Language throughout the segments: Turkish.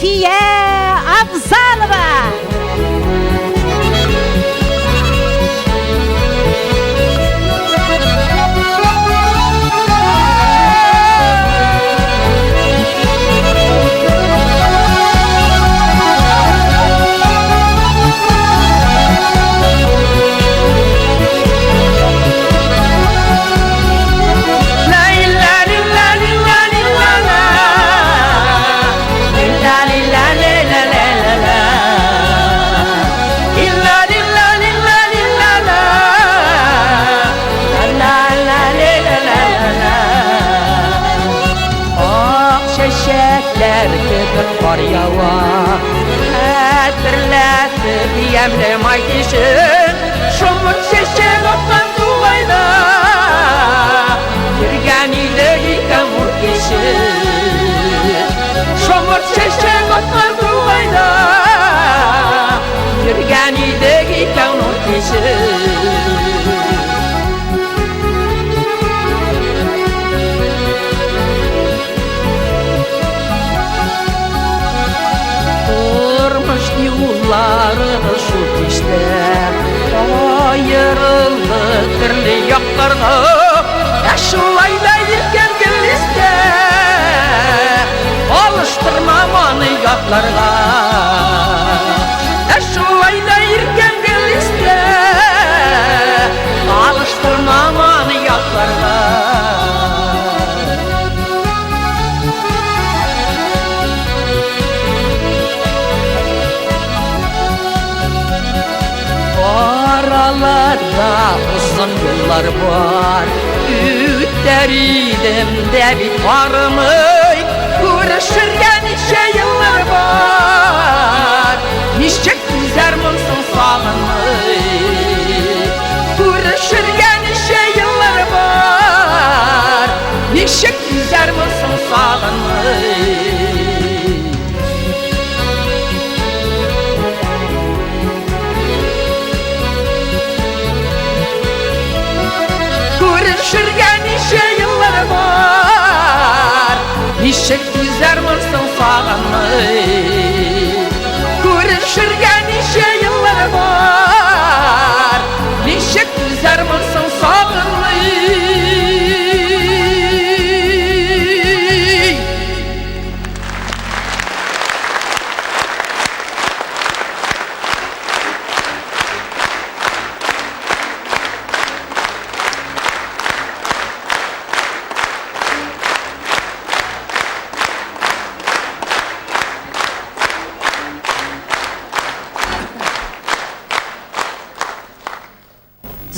Альфия Авзалова. Var yava hatırlatıp yemle maykişin şumut şeşen ottan duayda yürgeniyle yıkan murkişin şumut şeşen ottan duayda yürgeniyle yıkan murkişin yolları şu işte ayrıldı türlü yaklarına aşılayla yirken güliste alıştırmam anı yaklarına aşılayla yirken güliste alıştırmam anı yaklarına aralarda uzun yollar var Ütleriydim de bir varmıy Görüşürken nice yıllar var Nice güzel mısın sağlamıy Görüşürken nice yıllar var Nice güzel mısın sağlamıy Görüşürken nice yıllar var Nice güzel mısın sağlamıy Görüşürken nice yıllar var Nice güzel mısın sağlamıy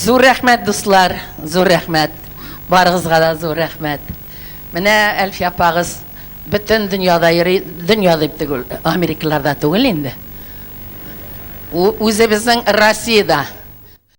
Zor rahmet dostlar, zor rahmet. Barınızga da zor rahmet. Mene Альфия apağız bütün dünyada ipti Amerikalarda tugul indi. O'zi bizning Rossiyada